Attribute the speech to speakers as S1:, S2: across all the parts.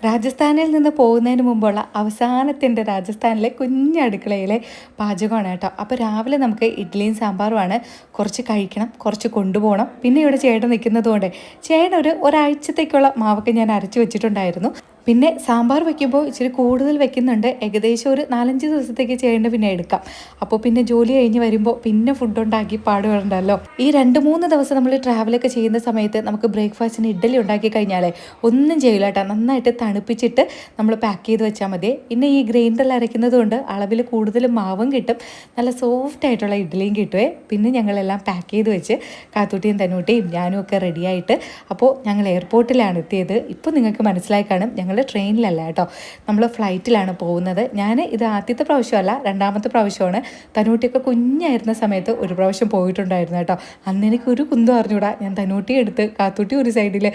S1: രാജസ്ഥാനിൽ നിന്ന് പോകുന്നതിന് മുമ്പുള്ള അവസാനത്തെ എൻ്റെ രാജസ്ഥാനിലെ കുഞ്ഞ് അടുക്കളയിലെ പാചകമാണ് കേട്ടോ. അപ്പോൾ രാവിലെ നമുക്ക് ഇഡ്ഡലിയും സാമ്പാറുമാണ്. കുറച്ച് കഴിക്കണം, കുറച്ച് കൊണ്ടുപോകണം. പിന്നെ ഇവിടെ ചേട്ടൻ നിൽക്കുന്നതുകൊണ്ട് ചേട്ടൻ ഒരാഴ്ചത്തേക്കുള്ള മാവൊക്കെ ഞാൻ അരച്ച് വെച്ചിട്ടുണ്ടായിരുന്നു. പിന്നെ സാമ്പാർ വെക്കുമ്പോൾ ഇച്ചിരി കൂടുതൽ വെക്കുന്നുണ്ട്. ഏകദേശം ഒരു 4-5 ദിവസത്തേക്ക് ചെയ്യേണ്ട പിന്നെ എടുക്കാം. അപ്പോൾ പിന്നെ ജോലി കഴിഞ്ഞ് വരുമ്പോൾ പിന്നെ ഫുഡ് ഉണ്ടാക്കി പാടുപെടണ്ടല്ലോ. ഈ 2-3 ദിവസം നമ്മൾ ട്രാവലൊക്കെ ചെയ്യുന്ന സമയത്ത് നമുക്ക് ബ്രേക്ക്ഫാസ്റ്റിന് ഇഡ്ഡലി ഉണ്ടാക്കി കഴിഞ്ഞാൽ ഒന്നും ചെയ്യില്ല കേട്ടോ. നന്നായിട്ട് തണുപ്പിച്ചിട്ട് നമ്മൾ പാക്ക് ചെയ്ത് വെച്ചാൽ മതി. പിന്നെ ഈ ഗ്രൈൻഡറിൽ അരയ്ക്കുന്നത് കൊണ്ട് അളവിൽ കൂടുതൽ മാവും കിട്ടും, നല്ല സോഫ്റ്റ് ആയിട്ടുള്ള ഇഡ്ഡലിയും കിട്ടുമേ. പിന്നെ ഞങ്ങളെല്ലാം പാക്ക് ചെയ്ത് വെച്ച് കാത്തൂട്ടിയും തന്നൂട്ടിയും ഞാനും ഒക്കെ റെഡിയായിട്ട് അപ്പോൾ ഞങ്ങൾ എയർപോർട്ടിലാണ് എത്തിയത്. ഇപ്പോൾ നിങ്ങൾക്ക് മനസ്സിലായി കാണും, ഞങ്ങൾ ട്രെയിനിലല്ല കേട്ടോ, നമ്മൾ ഫ്ലൈറ്റിലാണ് പോകുന്നത്. ഞാൻ ഇത് ആദ്യത്തെ പ്രാവശ്യമല്ല, 2ാമത്തെ പ്രാവശ്യമാണ്. തന്നൂട്ടിയൊക്കെ കുഞ്ഞായിരുന്ന സമയത്ത് ഒരു പ്രാവശ്യം പോയിട്ടുണ്ടായിരുന്നു കേട്ടോ. അന്ന് എനിക്കൊരു കുന്തം അറിഞ്ഞൂടാ. ഞാൻ തന്നൂട്ടി എടുത്ത് കാത്തൂട്ടി ഒരു സൈഡിൽ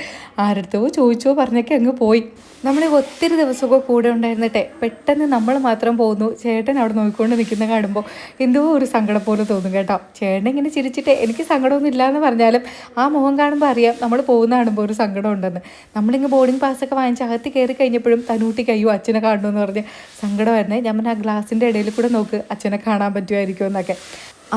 S1: ആരെടുത്തോ ചോദിച്ചോ പറഞ്ഞൊക്കെ അങ്ങ് പോയി. നമ്മൾ ഒത്തിരി ദിവസമൊക്കെ കൂടെ ഉണ്ടായിരുന്നിട്ടെ പെട്ടെന്ന് നമ്മൾ മാത്രം പോകുന്നു, ചേട്ടൻ അവിടെ നോക്കിക്കൊണ്ട് നിൽക്കുന്ന കാണുമ്പോൾ എന്തോ ഒരു സങ്കടം പോലെ തോന്നും കേട്ടോ. ചേട്ടൻ ഇങ്ങനെ ചിരിച്ചിട്ട് എനിക്ക് സങ്കടമൊന്നും ഇല്ല എന്ന് പറഞ്ഞാലും ആ മുഖം കാണുമ്പോൾ അറിയാം നമ്മൾ പോകുന്ന കാണുമ്പോൾ ഒരു സങ്കടം ഉണ്ടെന്ന്. നമ്മളിങ്ങ് ബോർഡിംഗ് പാസ്സൊക്കെ വാങ്ങിച്ച് അകത്ത് കയറി കഴിഞ്ഞപ്പോഴും തന്നൂട്ടിക്ക് അയ്യോ അച്ഛനെ കാണണമെന്ന് പറഞ്ഞ് സങ്കടമായിരുന്നേ. ഞാൻ ആ ഗ്ലാസിൻ്റെ ഇടയിൽ കൂടെ നോക്ക് അച്ഛനെ കാണാൻ പറ്റുമായിരിക്കും എന്നൊക്കെ.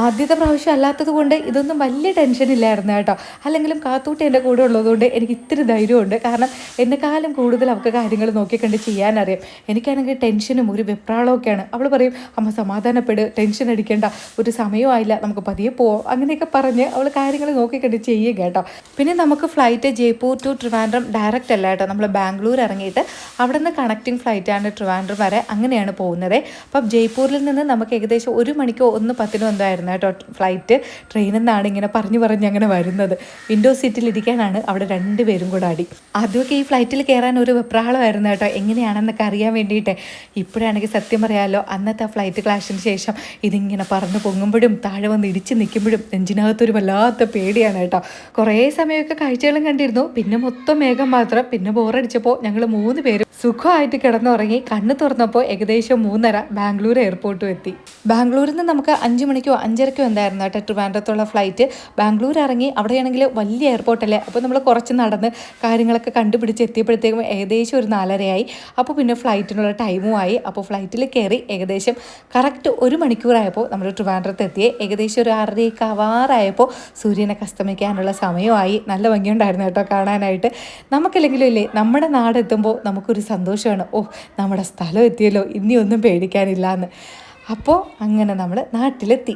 S1: ആദ്യത്തെ പ്രാവശ്യം അല്ലാത്തത് കൊണ്ട് ഇതൊന്നും വലിയ ടെൻഷനില്ലായിരുന്നു കേട്ടോ. അല്ലെങ്കിലും കാത്തൂട്ടി എൻ്റെ കൂടെ ഉള്ളതുകൊണ്ട് എനിക്ക് ഇത്തിരി ധൈര്യമുണ്ട്. കാരണം എന്നെക്കാളും കൂടുതൽ അവൾക്ക് കാര്യങ്ങൾ നോക്കിക്കണ്ട് ചെയ്യാനറിയാം. എനിക്കാണെങ്കിൽ ടെൻഷനും ഒരു വെപ്രാളമൊക്കെയാണ്. അവൾ പറയും അമ്മ സമാധാനപ്പെട്, ടെൻഷൻ അടിക്കേണ്ട, ഒരു സമയമായില്ല, നമുക്ക് പതിയെ പോവാം, അങ്ങനെയൊക്കെ പറഞ്ഞ് അവൾ കാര്യങ്ങൾ നോക്കിക്കണ്ട് ചെയ്യുക കേട്ടോ. പിന്നെ നമുക്ക് flight Jaipur to Trivandrum direct അല്ല കേട്ടോ. നമ്മൾ ബാംഗ്ലൂർ ഇറങ്ങിയിട്ട് അവിടെ നിന്ന് കണക്റ്റിംഗ് ഫ്ലൈറ്റാണ് ട്രിവാൻഡ്രം വരെ, അങ്ങനെയാണ് പോകുന്നത്. അപ്പം ജയ്പൂരിൽ നിന്ന് നമുക്ക് ഏകദേശം 1 മണിക്കോ 1:10 എന്തായിരുന്നു കേട്ടോ ഫ്ലൈറ്റ്. ട്രെയിനിൽ നിന്നാണ് ഇങ്ങനെ പറഞ്ഞ് അങ്ങനെ വരുന്നത്. വിൻഡോ സീറ്റിൽ ഇരിക്കാനാണ് അവിടെ 2 പേരും കൂടെ അടി. ആദ്യമൊക്കെ ഈ ഫ്ലൈറ്റിൽ കയറാൻ ഒരു വെപ്രാളമായിരുന്നു കേട്ടോ, എങ്ങനെയാണെന്നൊക്കെ അറിയാൻ വേണ്ടിയിട്ട്. ഇപ്പോഴാണെങ്കിൽ സത്യം പറയാമല്ലോ, അന്നത്തെ ഫ്ലൈറ്റ് ക്ലാഷിന് ശേഷം ഇതിങ്ങനെ പറന്ന് പൊങ്ങുമ്പോഴും താഴെ വന്ന് ഇടിച്ച് നിൽക്കുമ്പോഴും നെഞ്ചിനകത്തൊരു വല്ലാത്ത പേടിയാണ് കേട്ടോ. കുറേ സമയമൊക്കെ കാഴ്ചകളും കണ്ടിരുന്നു, പിന്നെ മൊത്തം മേഘം മാത്രം. പിന്നെ ബോറടിച്ചപ്പോൾ ഞങ്ങൾ 3 പേരും സുഖമായിട്ട് കിടന്നുറങ്ങി. കണ്ണ് തുറന്നപ്പോൾ ഏകദേശം 3:30 ബാംഗ്ലൂർ എയർപോർട്ടും എത്തി. ബാംഗ്ലൂരിൽ നിന്ന് നമുക്ക് 5 മണിക്കോ 5:30 എന്തായിരുന്നു കേട്ടോ ട്രിവാൻഡ്രത്തുള്ള ഫ്ലൈറ്റ്. ബാംഗ്ലൂർ ഇറങ്ങി അവിടെയാണെങ്കിൽ വലിയ എയർപോർട്ടല്ലേ, അപ്പോൾ നമ്മൾ കുറച്ച് നടന്ന് കാര്യങ്ങളൊക്കെ കണ്ടുപിടിച്ച് എത്തിയപ്പോഴത്തേക്കും ഏകദേശം ഒരു 4:30 അപ്പോൾ പിന്നെ ഫ്ലൈറ്റിനുള്ള ടൈമും ആയി. അപ്പോൾ ഫ്ലൈറ്റിൽ കയറി ഏകദേശം കറക്റ്റ് 1 മണിക്കൂറായപ്പോൾ നമ്മൾ ട്രിവാൻഡ്രത്ത് എത്തിയേ. ഏകദേശം ഒരു 6:30 ആവാറായപ്പോൾ സൂര്യനൊക്കെ അസ്തമിക്കാനുള്ള സമയമായി. നല്ല ഭംഗിയുണ്ടായിരുന്നു കേട്ടോ കാണാനായിട്ട്. നമുക്കല്ലെങ്കിലും ഇല്ലേ, നമ്മുടെ നാടെത്തുമ്പോൾ നമുക്കൊരു സന്തോഷമാണ്, ഓ നമ്മുടെ സ്ഥലം എത്തിയല്ലോ, ഇനി ഒന്നും പേടിക്കാനില്ല എന്ന്. അപ്പോൾ അങ്ങനെ നമ്മൾ നാട്ടിലെത്തി.